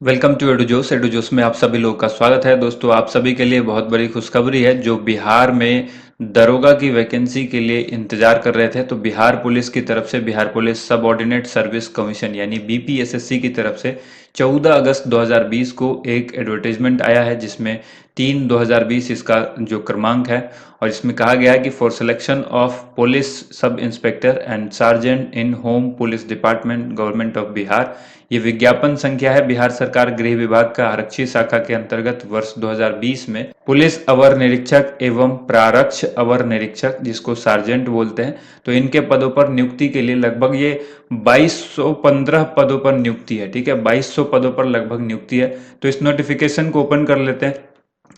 Welcome to एडुजोस। एडुजोस में आप सभी लोगों का स्वागत है। दोस्तों, आप सभी के लिए बहुत बड़ी खुशखबरी है। जो बिहार में दरोगा की वैकेंसी के लिए इंतजार कर रहे थे, तो बिहार पुलिस की तरफ से, बिहार पुलिस सब ऑर्डिनेट सर्विस कमीशन यानी बीपीएसएससी की तरफ से 14 अगस्त 2020 को एक एडवर्टाइजमेंट आया है, जिसमें 3/2020 इसका जो क्रमांक है, और इसमें कहा गया है कि for selection of police sub inspector and sergeant in home police department government of Bihar. ये विज्ञापन संख्या है बिहार सरकार गृह विभाग का आरक्षी शाखा के अंतर्गत वर्ष 2020 में पुलिस अवर निरीक्षक एवं प्रारक्ष अवर निरीक्षक, जिसको सार्जेंट बोलते हैं, तो इनके पदों पर नियुक्ति के लिए लगभग ये 2215 पदों पर नियुक्ति है। ठीक है, 2200 पदों पर लगभग नियुक्ति है। तो इस नोटिफिकेशन को ओपन कर लेते हैं।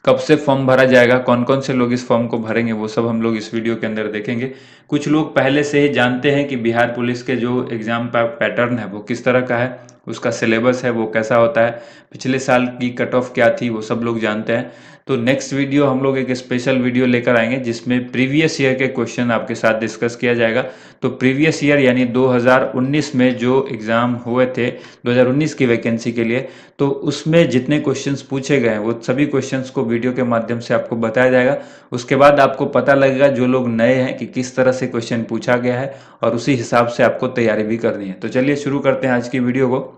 कब से फॉर्म भरा जाएगा, कौन कौन से लोग इस फॉर्म को भरेंगे, वो सब हम लोग इस वीडियो के अंदर देखेंगे। कुछ लोग पहले से ही जानते हैं कि बिहार पुलिस के जो एग्जाम पैटर्न है वो किस तरह का है, उसका सिलेबस है वो कैसा होता है, पिछले साल की कट ऑफ क्या थी, वो सब लोग जानते हैं। तो नेक्स्ट वीडियो हम लोग एक स्पेशल वीडियो लेकर आएंगे, जिसमें प्रीवियस ईयर के क्वेश्चन आपके साथ डिस्कस किया जाएगा। तो प्रीवियस ईयर यानी 2019 में जो एग्ज़ाम हुए थे 2019 की वैकेंसी के लिए, तो उसमें जितने क्वेश्चंस पूछे गए हैं वो सभी क्वेश्चंस को वीडियो के माध्यम से आपको बताया जाएगा। उसके बाद आपको पता लगेगा, जो लोग नए हैं, कि किस तरह से क्वेश्चन पूछा गया है, और उसी हिसाब से आपको तैयारी भी करनी है। तो चलिए शुरू करते हैं आज की वीडियो को।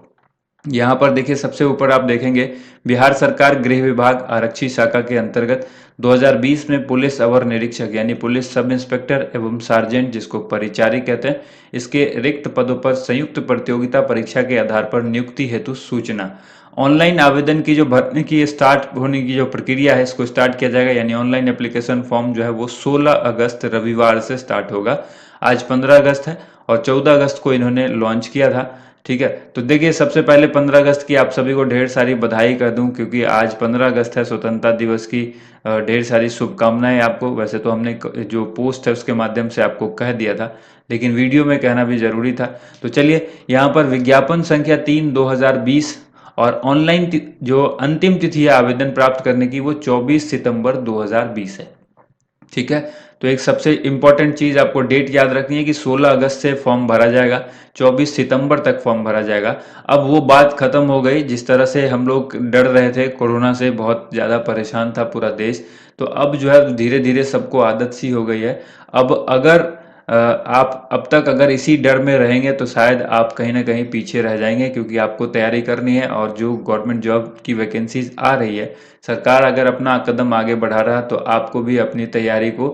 यहाँ पर देखिए, सबसे ऊपर आप देखेंगे बिहार सरकार गृह विभाग आरक्षी शाखा के अंतर्गत 2020 में पुलिस अवर निरीक्षक यानी पुलिस सब इंस्पेक्टर एवं सार्जेंट, जिसको परिचारी कहते हैं, इसके रिक्त पदों पर संयुक्त प्रतियोगिता परीक्षा के आधार पर नियुक्ति हेतु सूचना। ऑनलाइन आवेदन की जो भरने की स्टार्ट होने की जो प्रक्रिया है, इसको स्टार्ट किया जाएगा, यानी ऑनलाइन एप्लीकेशन फॉर्म जो है वो 16 अगस्त रविवार से स्टार्ट होगा। आज 15 अगस्त है और 14 अगस्त को इन्होंने लॉन्च किया था। ठीक है, तो देखिए, सबसे पहले 15 अगस्त की आप सभी को ढेर सारी बधाई कर दूं, क्योंकि आज 15 अगस्त है, स्वतंत्रता दिवस की। ढेर सारी शुभकामनाएं आपको। वैसे तो हमने जो पोस्ट है उसके माध्यम से आपको कह दिया था, लेकिन वीडियो में कहना भी जरूरी था। तो चलिए, यहाँ पर विज्ञापन संख्या 3/2020 और ऑनलाइन जो अंतिम तिथि है आवेदन प्राप्त करने की, वो 24 सितंबर 2020 है। ठीक है, तो एक सबसे इंपॉर्टेंट चीज आपको डेट याद रखनी है कि 16 अगस्त से फॉर्म भरा जाएगा, 24 सितंबर तक फॉर्म भरा जाएगा। अब वो बात खत्म हो गई, जिस तरह से हम लोग डर रहे थे, कोरोना से बहुत ज्यादा परेशान था पूरा देश। तो अब जो है धीरे धीरे सबको आदत सी हो गई है। अब अगर आप अब तक अगर इसी डर में रहेंगे तो शायद आप कहीं ना कहीं पीछे रह जाएंगे, क्योंकि आपको तैयारी करनी है, और जो गवर्नमेंट जॉब की वैकेंसीज आ रही है, सरकार अगर अपना कदम आगे बढ़ा रहा है, तो आपको भी अपनी तैयारी को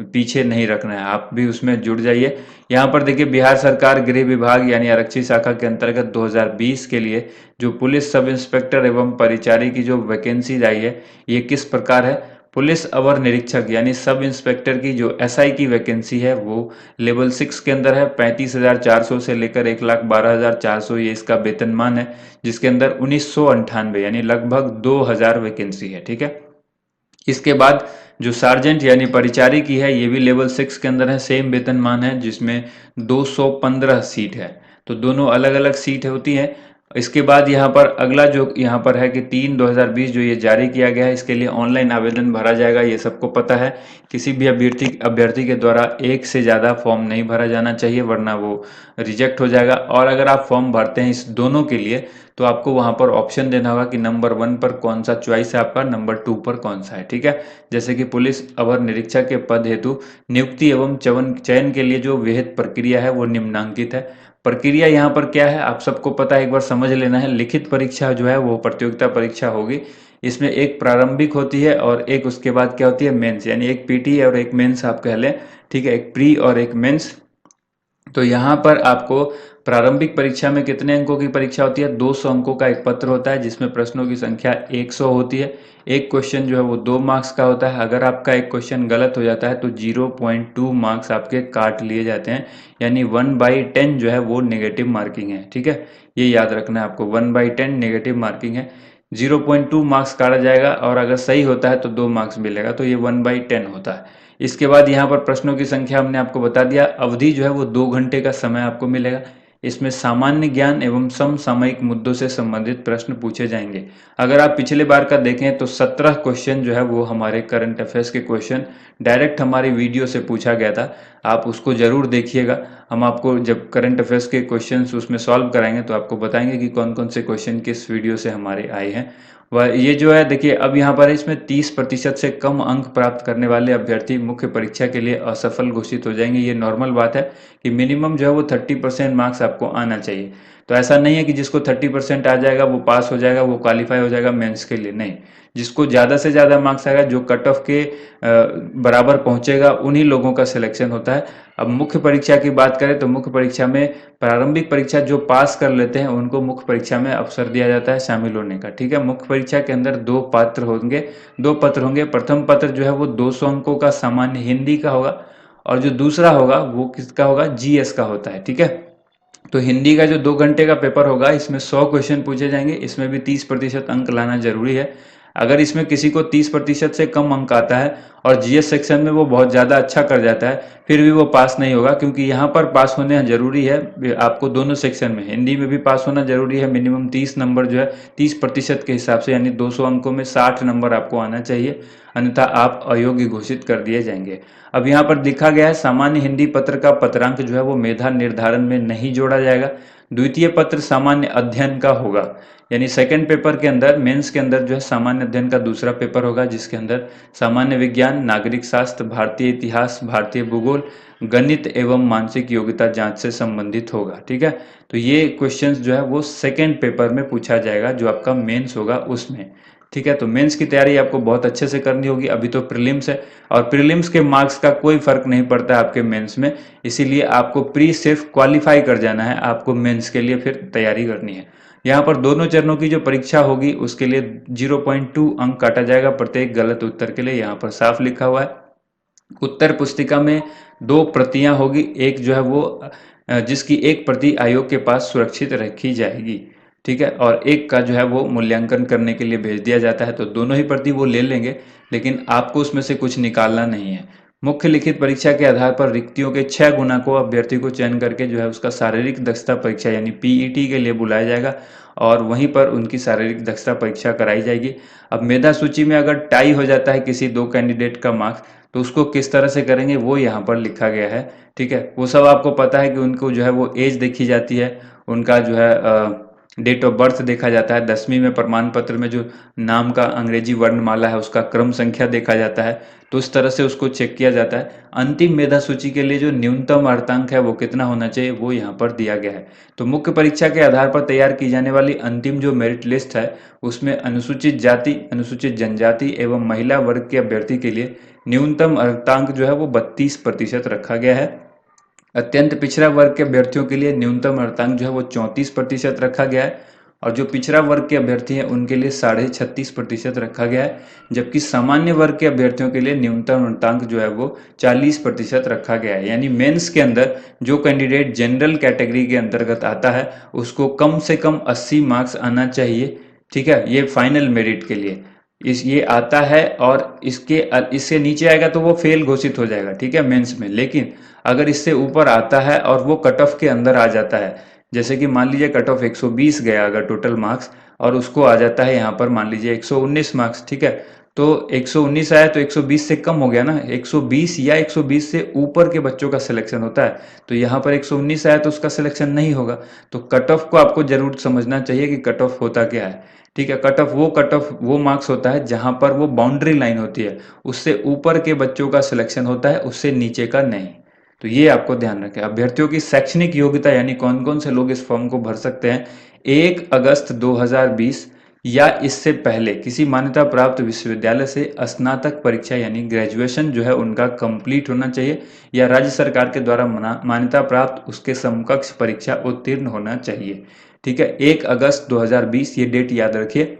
पीछे नहीं रखना है, आप भी उसमें जुड़ जाइए। यहाँ पर देखिए, बिहार सरकार गृह विभाग यानी आरक्षी शाखा के अंतर्गत 2020 के लिए जो पुलिस सब इंस्पेक्टर एवं परिचारी की जो वैकेंसीज आई है, ये किस प्रकार है। पुलिस अवर निरीक्षक यानी सब इंस्पेक्टर की जो एसआई की वैकेंसी है, वो लेवल 6 के अंदर है। 35,400 से लेकर 1,12,400 ये इसका वेतनमान है, जिसके अंदर 1998 यानी लगभग 2,000 वैकेंसी है। ठीक है, इसके बाद जो सार्जेंट यानी परिचारी की है, ये भी लेवल 6 के अंदर है, सेम वेतनमान है, जिसमें 215 सीट है। तो दोनों अलग अलग सीट होती है। इसके बाद यहाँ पर अगला जो यहाँ पर है कि 3/2020 जो ये जारी किया गया है, इसके लिए ऑनलाइन आवेदन भरा जाएगा। ये सबको पता है, किसी भी अभ्यर्थी के द्वारा एक से ज़्यादा फॉर्म नहीं भरा जाना चाहिए, वरना वो रिजेक्ट हो जाएगा। और अगर आप फॉर्म भरते हैं इस दोनों के लिए, तो आपको वहां पर ऑप्शन देना होगा कि नंबर 1 पर कौन सा चॉइस है आपका, नंबर 2 पर कौन सा है। ठीक है, जैसे कि पुलिस अवर निरीक्षक के पद हेतु नियुक्ति एवं चयन के लिए जो विहित प्रक्रिया है वो निम्नांकित है। प्रक्रिया यहाँ पर क्या है, आप सबको पता है, एक बार समझ लेना है। लिखित परीक्षा जो है वो प्रतियोगिता परीक्षा होगी। इसमें एक प्रारंभिक होती है और एक उसके बाद क्या होती है, मेंस, यानी एक पीटी और एक मेंस आप कह लें। ठीक है, एक प्री और एक मेंस। तो यहाँ पर आपको प्रारंभिक परीक्षा में कितने अंकों की परीक्षा होती है, 200 अंकों का एक पत्र होता है, जिसमें प्रश्नों की संख्या 100 होती है। एक क्वेश्चन जो है वो 2 मार्क्स का होता है। अगर आपका एक क्वेश्चन गलत हो जाता है तो 0.2 मार्क्स आपके काट लिए जाते हैं, यानी 1/10 जो है वो नेगेटिव मार्किंग है। ठीक है, ये याद रखना है आपको, 1/10 नेगेटिव मार्किंग है। 0.2 मार्क्स काटा जाएगा, और अगर सही होता है तो 2 मार्क्स मिलेगा, तो ये 1/10 होता है। इसके बाद यहाँ पर प्रश्नों की संख्या हमने आपको बता दिया। अवधि जो है वो 2 घंटे का समय आपको मिलेगा। इसमें सामान्य ज्ञान एवं समसामयिक मुद्दों से संबंधित प्रश्न पूछे जाएंगे। अगर आप पिछले बार का देखें तो 17 क्वेश्चन जो है वो हमारे करंट अफेयर्स के क्वेश्चन डायरेक्ट हमारी वीडियो से पूछा गया था। आप उसको जरूर देखिएगा। हम आपको जब करंट अफेयर्स के क्वेश्चंस उसमें सॉल्व कराएंगे तो आपको बताएंगे कि कौन कौन से क्वेश्चन किस वीडियो से हमारे आए हैं। वह ये जो है देखिए, अब यहाँ पर इसमें 30% से कम अंक प्राप्त करने वाले अभ्यर्थी मुख्य परीक्षा के लिए असफल घोषित हो जाएंगे। ये नॉर्मल बात है कि मिनिमम जो है वो 30% मार्क्स आपको आना चाहिए। तो ऐसा नहीं है कि जिसको 30% आ जाएगा वो पास हो जाएगा, वो क्वालिफाई हो जाएगा मेंस के लिए, नहीं। जिसको ज़्यादा से ज़्यादा मार्क्स आएगा, जो कट ऑफ के बराबर पहुंचेगा, उन्हीं लोगों का सिलेक्शन होता है। अब मुख्य परीक्षा की बात करें तो मुख्य परीक्षा में प्रारंभिक परीक्षा जो पास कर लेते हैं उनको मुख्य परीक्षा में अवसर दिया जाता है शामिल होने का। ठीक है, मुख्य परीक्षा के अंदर दो पत्र होंगे। प्रथम पत्र जो है वो 200 अंकों का सामान्य हिंदी का होगा, और जो दूसरा होगा वो किसका होगा, जीएस का होता है। ठीक है, तो हिंदी का जो 2 घंटे का पेपर होगा इसमें 100 क्वेश्चन पूछे जाएंगे, इसमें भी 30% अंक लाना जरूरी है। अगर इसमें किसी को 30% से कम अंक आता है और जीएस सेक्शन में वो बहुत ज़्यादा अच्छा कर जाता है, फिर भी वो पास नहीं होगा, क्योंकि यहाँ पर पास होने जरूरी है आपको दोनों सेक्शन में। हिंदी में भी पास होना जरूरी है, मिनिमम 30 नंबर जो है 30% के हिसाब से, यानी 200 अंकों में 60 नंबर आपको आना चाहिए, अन्यथा आप अयोग्य घोषित कर दिए जाएंगे। अब यहाँ पर लिखा गया है सामान्य हिंदी पत्र का पत्रांक जो है वो मेधा निर्धारण में नहीं जोड़ा जाएगा। द्वितीय पत्र सामान्य अध्ययन का होगा, यानी सेकंड पेपर के अंदर, मेंस के अंदर जो है सामान्य अध्ययन का दूसरा पेपर होगा, जिसके अंदर सामान्य विज्ञान, नागरिक शास्त्र, भारतीय इतिहास, भारतीय भूगोल, गणित एवं मानसिक योग्यता जांच से संबंधित होगा। ठीक है, तो ये क्वेश्चंस जो है वो सेकेंड पेपर में पूछा जाएगा, जो आपका मेंस होगा उसमें। ठीक है, तो मेंस की तैयारी आपको बहुत अच्छे से करनी होगी। अभी तो प्रीलिम्स है, और प्रीलिम्स के मार्क्स का कोई फर्क नहीं पड़ता है आपके मेंस में, इसीलिए आपको प्री सिर्फ क्वालिफाई कर जाना है, आपको मेंस के लिए फिर तैयारी करनी है। यहाँ पर दोनों चरणों की जो परीक्षा होगी उसके लिए 0.2 अंक काटा जाएगा प्रत्येक गलत उत्तर के लिए, यहाँ पर साफ लिखा हुआ है। उत्तर पुस्तिका में 2 प्रतियां होगी, एक जो है वो जिसकी एक प्रति आयोग के पास सुरक्षित रखी जाएगी। ठीक है, और एक का जो है वो मूल्यांकन करने के लिए भेज दिया जाता है, तो दोनों ही प्रति वो ले लेंगे, लेकिन आपको उसमें से कुछ निकालना नहीं है। मुख्य लिखित परीक्षा के आधार पर रिक्तियों के 6 गुना को अभ्यर्थी को चयन करके जो है उसका शारीरिक दक्षता परीक्षा यानी पीईटी के लिए बुलाया जाएगा, और वहीं पर उनकी शारीरिक दक्षता परीक्षा कराई जाएगी। अब मेधा सूची में अगर टाई हो जाता है किसी 2 कैंडिडेट का मार्क्स, तो उसको किस तरह से करेंगे वो यहाँ पर लिखा गया है। ठीक है, वो सब आपको पता है कि उनको जो है वो एज देखी जाती है, उनका जो है डेट ऑफ बर्थ देखा जाता है, 10वीं में प्रमाण पत्र में जो नाम का अंग्रेजी वर्णमाला है उसका क्रम संख्या देखा जाता है, तो उस तरह से उसको चेक किया जाता है। अंतिम मेधा सूची के लिए जो न्यूनतम अर्धांक है वो कितना होना चाहिए वो यहाँ पर दिया गया है। तो मुख्य परीक्षा के आधार पर तैयार की जाने वाली अंतिम जो मेरिट लिस्ट है उसमें अनुसूचित जाति, अनुसूचित जनजाति एवं महिला वर्ग के अभ्यर्थी के लिए न्यूनतम अर्धांक जो है वो 32% रखा गया है। अत्यंत पिछड़ा वर्ग के अभ्यर्थियों के लिए न्यूनतम अर्धांक जो है वो 34% रखा गया है, और जो पिछड़ा वर्ग के अभ्यर्थी हैं उनके लिए 36.5% रखा गया है, जबकि सामान्य वर्ग के अभ्यर्थियों के लिए न्यूनतम अर्धांक जो है वो 40% रखा गया है। यानी मेंस के अंदर जो कैंडिडेट जनरल कैटेगरी के अंतर्गत आता है उसको कम से कम 80 मार्क्स आना चाहिए। ठीक है, ये फाइनल मेरिट के लिए ये आता है, और इससे नीचे आएगा तो वो फेल घोषित हो जाएगा। ठीक है, मेंस में। लेकिन अगर इससे ऊपर आता है और वो कट ऑफ के अंदर आ जाता है, जैसे कि मान लीजिए कट ऑफ 120 गया अगर टोटल मार्क्स, और उसको आ जाता है यहाँ पर मान लीजिए 119 मार्क्स। ठीक है, तो 119 आया तो 120 से कम हो गया ना, 120 या 120 से ऊपर के बच्चों का सिलेक्शन होता है, तो यहाँ पर 119 आया तो उसका सिलेक्शन नहीं होगा। तो कट ऑफ को आपको जरूर समझना चाहिए कि कट ऑफ होता क्या है। ठीक है, कट ऑफ वो मार्क्स होता है जहां पर वो बाउंड्री लाइन होती है, उससे ऊपर के बच्चों का सिलेक्शन होता है, उससे नीचे का नहीं। तो ये आपको ध्यान रखें। अभ्यर्थियों की शैक्षणिक योग्यता यानी कौन कौन से लोग इस फॉर्म को भर सकते हैं, 1 अगस्त 2020 या इससे पहले किसी मान्यता प्राप्त विश्वविद्यालय से स्नातक परीक्षा यानी ग्रेजुएशन जो है उनका कंप्लीट होना चाहिए, या राज्य सरकार के द्वारा मान्यता प्राप्त उसके समकक्ष परीक्षा उत्तीर्ण होना चाहिए। ठीक है, 1 अगस्त 2020 ये डेट याद रखिए।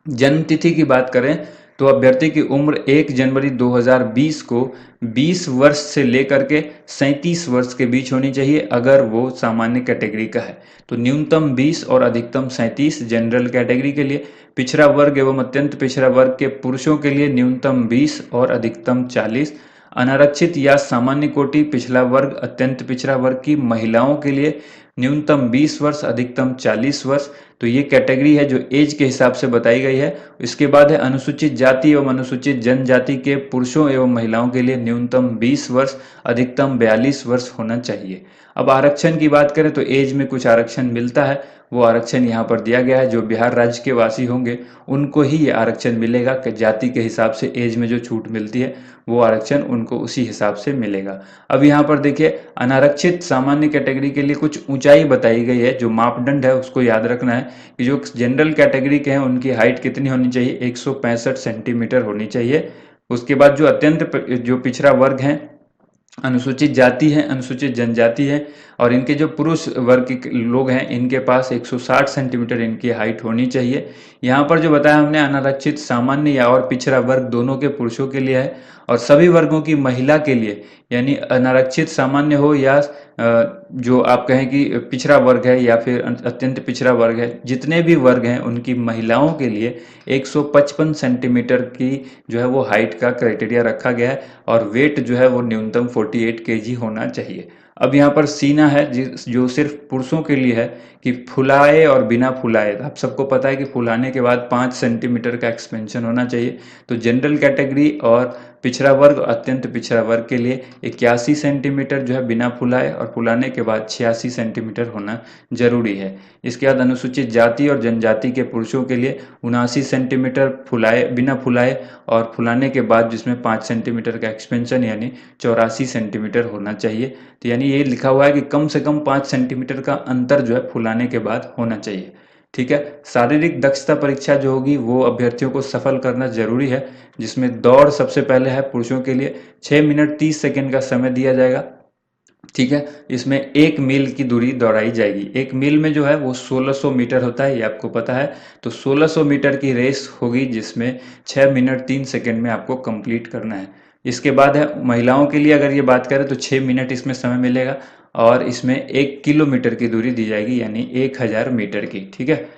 जन्म तिथि की बात करें तो अभ्यर्थी की उम्र 1 जनवरी 2020 को 20 वर्ष से लेकर के 37 वर्ष के बीच होनी चाहिए अगर वो सामान्य कैटेगरी का है, तो न्यूनतम 20 और अधिकतम 37 जनरल कैटेगरी के लिए। पिछड़ा वर्ग एवं अत्यंत पिछड़ा वर्ग के पुरुषों के लिए न्यूनतम 20 और अधिकतम 40। अनारक्षित या सामान्य कोटि पिछड़ा वर्ग अत्यंत पिछड़ा वर्ग की महिलाओं के लिए न्यूनतम 20 वर्ष, अधिकतम 40 वर्ष। तो ये कैटेगरी है जो एज के हिसाब से बताई गई है। इसके बाद है अनुसूचित जाति एवं अनुसूचित जनजाति के पुरुषों एवं महिलाओं के लिए न्यूनतम 20 वर्ष, अधिकतम 42 वर्ष होना चाहिए। अब आरक्षण की बात करें तो एज में कुछ आरक्षण मिलता है, वो आरक्षण यहाँ पर दिया गया है। जो बिहार राज्य के वासी होंगे उनको ही ये आरक्षण मिलेगा कि जाति के हिसाब से एज में जो छूट मिलती है वो आरक्षण उनको उसी हिसाब से मिलेगा। अब यहाँ पर देखिए, अनारक्षित सामान्य कैटेगरी के लिए कुछ ऊंचाई बताई गई है। जो मापदंड है उसको याद रखना है कि जो जनरल कैटेगरी के हैं उनकी हाइट कितनी होनी चाहिए, 165 सेंटीमीटर होनी चाहिए। उसके बाद जो जो पिछड़ा वर्ग है, अनुसूचित जाति है, अनुसूचित जनजाति है, और इनके जो पुरुष वर्ग के लोग हैं इनके पास 160 सेंटीमीटर इनकी हाइट होनी चाहिए। यहाँ पर जो बताया हमने अनारक्षित सामान्य या और पिछड़ा वर्ग दोनों के पुरुषों के लिए है, और सभी वर्गों की महिला के लिए, यानी अनारक्षित सामान्य हो या जो आप कहें कि पिछड़ा वर्ग है या फिर अत्यंत पिछड़ा वर्ग है, जितने भी वर्ग हैं उनकी महिलाओं के लिए 155 सेंटीमीटर की जो है वो हाइट का क्राइटेरिया रखा गया है, और वेट जो है वो न्यूनतम 48 केजी होना चाहिए। अब यहाँ पर सीना है जो सिर्फ पुरुषों के लिए है कि फुलाए और बिना फुलाए। आप सबको पता है कि फुलाने के बाद 5 सेंटीमीटर का एक्सपेंशन होना चाहिए। तो जनरल कैटेगरी और पिछड़ा वर्ग, अत्यंत पिछड़ा वर्ग के लिए 81 सेंटीमीटर जो है बिना फुलाए, और फुलाने के बाद 86 सेंटीमीटर होना जरूरी है। इसके बाद अनुसूचित जाति और जनजाति के पुरुषों के लिए 79 सेंटीमीटर फुलाए बिना फुलाए, और फुलाने के बाद जिसमें 5 सेंटीमीटर का एक्सपेंशन यानी 84 सेंटीमीटर होना चाहिए। तो यानी ये लिखा हुआ है कि कम से कम 5 सेंटीमीटर का अंतर जो है फुलाने के बाद होना चाहिए। ठीक है। शारीरिक दक्षता परीक्षा जो होगी वो अभ्यर्थियों को सफल करना जरूरी है, जिसमें दौड़ सबसे पहले है पुरुषों के लिए 6 मिनट 30 सेकंड का समय दिया जाएगा। ठीक है। इसमें 1 मील की दूरी दौड़ाई जाएगी। 1 मील में जो है वो 1600 मीटर होता है, ये आपको पता है। तो 1600 मीटर की रेस होगी जिसमें 6 मिनट 3 सेकंड में आपको कंप्लीट करना है। इसके बाद है महिलाओं के लिए, अगर ये बात करें तो 6 मिनट इसमें समय मिलेगा, और इसमें 1 किलोमीटर की दूरी दी जाएगी यानी 1000 मीटर की। ठीक है,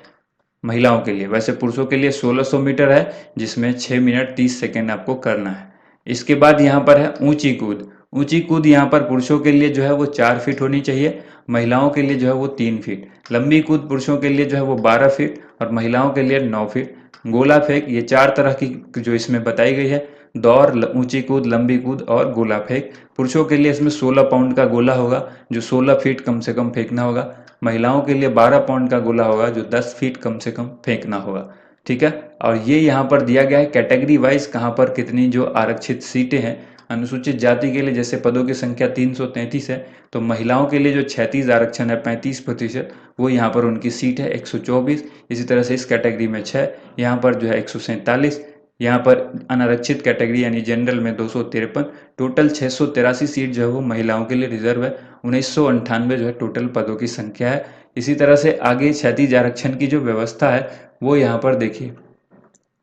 महिलाओं के लिए। वैसे पुरुषों के लिए 1600 मीटर है जिसमें 6 मिनट 30 सेकंड आपको करना है। इसके बाद यहाँ पर है ऊंची कूद। ऊंची कूद यहाँ पर पुरुषों के लिए जो है वो 4 फीट होनी चाहिए, महिलाओं के लिए जो है वो 3 फीट। लंबी कूद पुरुषों के लिए जो है वो 12 फीट और महिलाओं के लिए 9 फीट। गोला फेंक, ये 4 तरह की जो इसमें बताई गई है, दौड़, ऊंची कूद, लंबी कूद और गोला फेंक। पुरुषों के लिए इसमें 16 पाउंड का गोला होगा जो 16 फीट कम से कम फेंकना होगा। महिलाओं के लिए 12 पाउंड का गोला होगा जो 10 फीट कम से कम फेंकना होगा। ठीक है। और ये यहाँ पर दिया गया है कैटेगरी वाइज कहाँ पर कितनी जो आरक्षित सीटें हैं। अनुसूचित जाति के लिए जैसे पदों की संख्या 333 है, तो महिलाओं के लिए जो 36 आरक्षण है 35%, वो यहाँ पर उनकी सीट है 124। इसी तरह से इस कैटेगरी में 6, यहाँ पर जो है 147। यहाँ पर अनारक्षित कैटेगरी यानी जनरल में 253। टोटल 683 सीट जो है वो महिलाओं के लिए रिजर्व है। 1998 जो है टोटल पदों की संख्या है। इसी तरह से आगे क्षैतिज आरक्षण की जो व्यवस्था है वो यहाँ पर देखिए,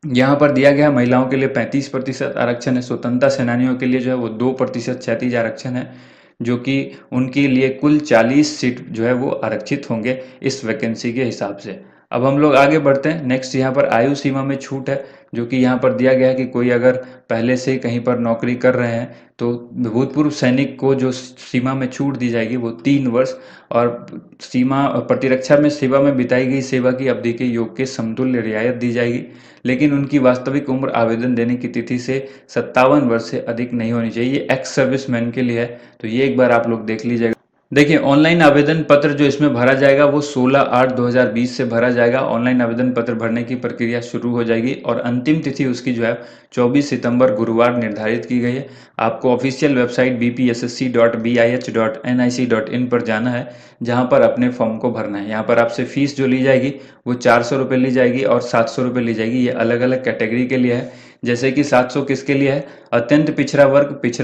यहाँ पर दिया गया है महिलाओं के लिए 35% आरक्षण है। स्वतंत्रता सेनानियों के लिए जो है वो 2% क्षैतिज आरक्षण है, जो कि उनके लिए कुल 40 सीट जो है वो आरक्षित होंगे इस वैकेंसी के हिसाब से। अब हम लोग आगे बढ़ते हैं। नेक्स्ट यहाँ पर आयु सीमा में छूट है, जो कि यहाँ पर दिया गया है कि कोई अगर पहले से कहीं पर नौकरी कर रहे हैं तो भूतपूर्व सैनिक को जो सीमा में छूट दी जाएगी वो 3 वर्ष, और सीमा प्रतिरक्षा में सेवा में बिताई गई सेवा की अवधि के योग के समतुल्य रियायत दी जाएगी। लेकिन उनकी वास्तविक उम्र आवेदन देने की तिथि से 57 वर्ष से अधिक नहीं होनी चाहिए। ये एक्स सर्विसमैन के लिए है, तो ये एक बार आप लोग देख लीजिएगा। देखिए, ऑनलाइन आवेदन पत्र जो इसमें भरा जाएगा वो 16/8/2020 से भरा जाएगा। ऑनलाइन आवेदन पत्र भरने की प्रक्रिया शुरू हो जाएगी और अंतिम तिथि उसकी जो है 24 सितंबर गुरुवार निर्धारित की गई है। आपको ऑफिशियल वेबसाइट bpssc.bih.nic.in पर जाना है, जहां पर अपने फॉर्म को भरना है। यहाँ पर आपसे फीस जो ली जाएगी वो 400 रुपये ली जाएगी और 700 रुपये ली जाएगी। ये अलग अलग कैटेगरी के लिए है। जैसे कि 700 किसके लिए है? अत्यंत पिछड़ा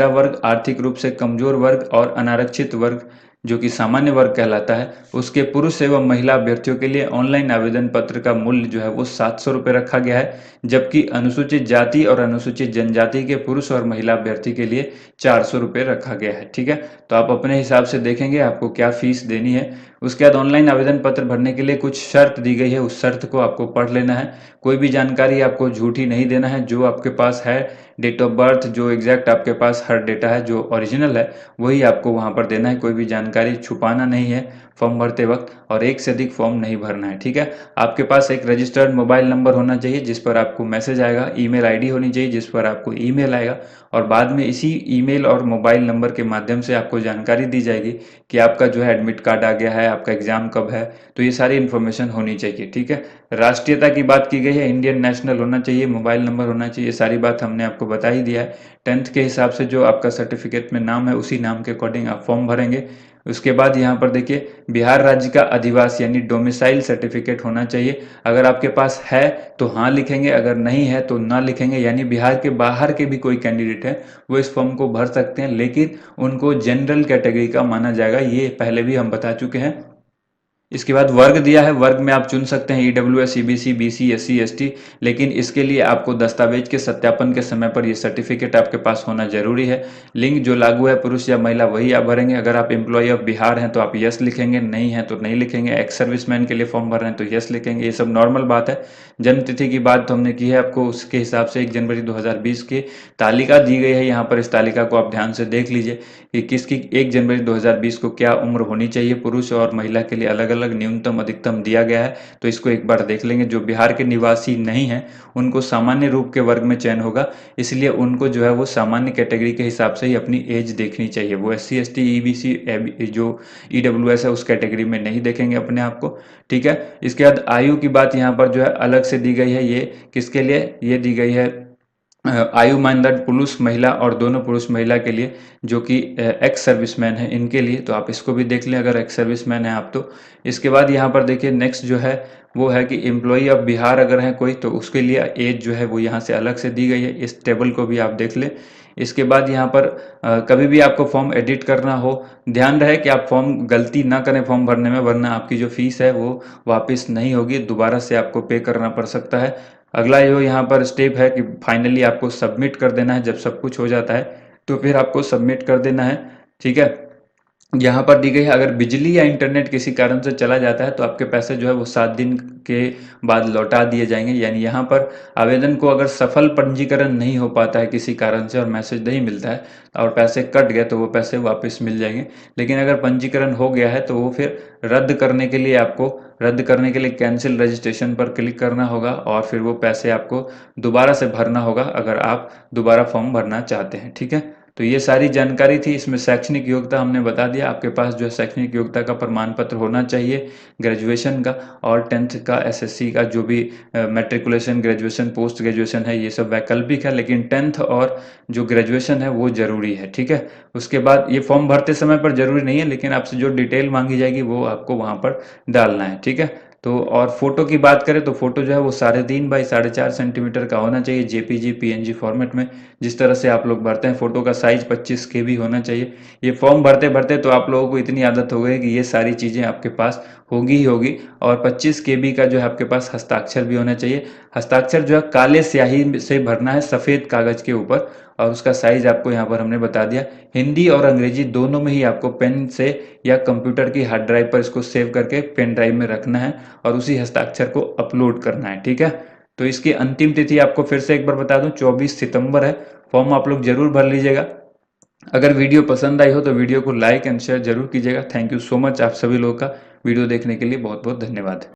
वर्ग, आर्थिक रूप से कमजोर वर्ग और अनारक्षित वर्ग जो कि सामान्य वर्ग कहलाता है, उसके पुरुष एवं महिला अभ्यर्थियों के लिए ऑनलाइन आवेदन पत्र का मूल्य जो है वो 700 रुपये रखा गया है। जबकि अनुसूचित जाति और अनुसूचित जनजाति के पुरुष और महिला अभ्यर्थी के लिए 400 रुपये रखा गया है। ठीक है, तो आप अपने हिसाब से देखेंगे आपको क्या फीस देनी है। उसके बाद ऑनलाइन आवेदन पत्र भरने के लिए कुछ शर्त दी गई है, उस शर्त को आपको पढ़ लेना है। कोई भी जानकारी आपको झूठी नहीं देना है। जो आपके पास है डेट ऑफ बर्थ, जो एग्जैक्ट आपके पास हर डेटा है जो ओरिजिनल है वही आपको वहां पर देना है। कोई भी जानकारी छुपाना नहीं है। फॉर्म भरते वक्त, और एक से अधिक फॉर्म नहीं भरना है। ठीक है, आपके पास एक रजिस्टर्ड मोबाइल नंबर होना चाहिए जिस पर आपको मैसेज आएगा, ईमेल आईडी होनी चाहिए जिस पर आपको ईमेल आएगा, और बाद में इसी ईमेल और मोबाइल नंबर के माध्यम से आपको जानकारी दी जाएगी कि आपका जो है एडमिट कार्ड आ गया है, आपका एग्जाम कब है। तो ये सारी इन्फॉर्मेशन होनी चाहिए। ठीक है, राष्ट्रीयता की बात की गई है, इंडियन नेशनल होना चाहिए, मोबाइल नंबर होना चाहिए, सारी बात हमने आपको बता ही दिया है। 10th के हिसाब से जो आपका सर्टिफिकेट में नाम है उसी नाम के अकॉर्डिंग आप फॉर्म भरेंगे। उसके बाद यहाँ पर देखिए, बिहार राज्य का अधिवास यानी डोमिसाइल सर्टिफिकेट होना चाहिए। अगर आपके पास है तो हाँ लिखेंगे, अगर नहीं है तो ना लिखेंगे। यानी बिहार के बाहर के भी कोई कैंडिडेट है वो इस फॉर्म को भर सकते हैं, लेकिन उनको जनरल कैटेगरी का माना जाएगा, ये पहले भी हम बता चुके हैं। इसके बाद वर्ग दिया है, वर्ग में आप चुन सकते हैं EWS, CBC, BC, SC, ST, लेकिन इसके लिए आपको दस्तावेज के सत्यापन के समय पर ये सर्टिफिकेट आपके पास होना जरूरी है। लिंग जो लागू है पुरुष या महिला वही आप भरेंगे। अगर आप एम्प्लॉय ऑफ बिहार हैं तो आप यस लिखेंगे, नहीं है तो नहीं लिखेंगे। एक्स सर्विसमैन के लिए फॉर्म भर रहे हैं तो यस लिखेंगे, ये सब नॉर्मल बात है। जन्म तिथि की बात तो हमने की है आपको, उसके हिसाब से 1 जनवरी 2020 की तालिका दी गई है यहाँ पर। इस तालिका को आप ध्यान से देख लीजिए कि किसकी 1 जनवरी 2020 को क्या उम्र होनी चाहिए। पुरुष और महिला के लिए अलग अलग न्यूनतम अधिकतम दिया गया है, तो इसको एक बार देख लेंगे। जो बिहार के निवासी नहीं हैं उनको सामान्य रूप के वर्ग में चयन होगा, इसलिए उनको जो है वो सामान्य कैटेगरी के हिसाब से ही अपनी एज देखनी चाहिए। वो SC, ST, EBC जो EWS है उस कैटेगरी में नहीं देखेंगे अपने आप को। ठीक है, इसके बाद आयु की बात यहाँ पर जो है अलग से दी गई है। ये किसके लिए ये दी गई है? आयु मानदंड पुरुष महिला और दोनों पुरुष महिला के लिए, जो कि एक्स सर्विसमैन है इनके लिए, तो आप इसको भी देख लें अगर एक्स सर्विसमैन है आप तो। इसके बाद यहाँ पर देखिए नेक्स्ट जो है वो है कि एम्प्लॉई ऑफ बिहार अगर है कोई तो उसके लिए एज जो है वो यहाँ से अलग से दी गई है, इस टेबल को भी आप देख लें। इसके बाद यहाँ पर कभी भी आपको फॉर्म एडिट करना हो, ध्यान रहे कि आप फॉर्म गलती ना करें फॉर्म भरने में, वरना आपकी जो फीस है वो वापस नहीं होगी, दोबारा से आपको पे करना पड़ सकता है। अगला जो यहाँ पर स्टेप है कि फाइनली आपको सबमिट कर देना है। जब सब कुछ हो जाता है तो फिर आपको सबमिट कर देना है। ठीक है, यहाँ पर दी गई है अगर बिजली या इंटरनेट किसी कारण से चला जाता है तो आपके पैसे जो है वो 7 दिन के बाद लौटा दिए जाएंगे। यानी यहाँ पर आवेदन को अगर सफल पंजीकरण नहीं हो पाता है किसी कारण से और मैसेज नहीं मिलता है और पैसे कट गए तो वो पैसे वापस मिल जाएंगे। लेकिन अगर पंजीकरण हो गया है तो वो फिर रद्द करने के लिए आपको कैंसिल रजिस्ट्रेशन पर क्लिक करना होगा और फिर वो पैसे आपको दोबारा से भरना होगा अगर आप दोबारा फॉर्म भरना चाहते हैं। ठीक है, तो ये सारी जानकारी थी। इसमें शैक्षणिक योग्यता हमने बता दिया, आपके पास जो है शैक्षणिक योग्यता का प्रमाण पत्र होना चाहिए ग्रेजुएशन का, और 10th का SSC का जो भी मैट्रिकुलेशन, ग्रेजुएशन, पोस्ट ग्रेजुएशन है ये सब वैकल्पिक है, लेकिन 10th और जो ग्रेजुएशन है वो जरूरी है। ठीक है, उसके बाद ये फॉर्म भरते समय पर जरूरी नहीं है, लेकिन आपसे जो डिटेल मांगी जाएगी वो आपको वहाँ पर डालना है। ठीक है, तो और फोटो की बात करें तो फोटो जो है वो 3.5 बाई 4.5 सेंटीमीटर का होना चाहिए, JPG PNG फॉर्मेट में। जिस तरह से आप लोग भरते हैं, फोटो का साइज 25 KB होना चाहिए। ये फॉर्म भरते भरते तो आप लोगों को इतनी आदत हो गई कि ये सारी चीज़ें आपके पास होगी ही होगी। और 25 KB का जो है आपके पास हस्ताक्षर भी होना चाहिए। हस्ताक्षर जो है काले स्याही से भरना है सफ़ेद कागज के ऊपर, और उसका साइज आपको यहाँ पर हमने बता दिया। हिंदी और अंग्रेजी दोनों में ही आपको पेन से या कंप्यूटर की हार्ड ड्राइव पर इसको सेव करके पेन ड्राइव में रखना है और उसी हस्ताक्षर को अपलोड करना है। ठीक है, तो इसकी अंतिम तिथि आपको फिर से एक बार बता दूं 24 सितंबर है। फॉर्म आप लोग जरूर भर लीजिएगा। अगर वीडियो पसंद आई हो तो वीडियो को लाइक एंड शेयर जरूर कीजिएगा। थैंक यू सो मच, आप सभी लोगों का वीडियो देखने के लिए बहुत बहुत धन्यवाद।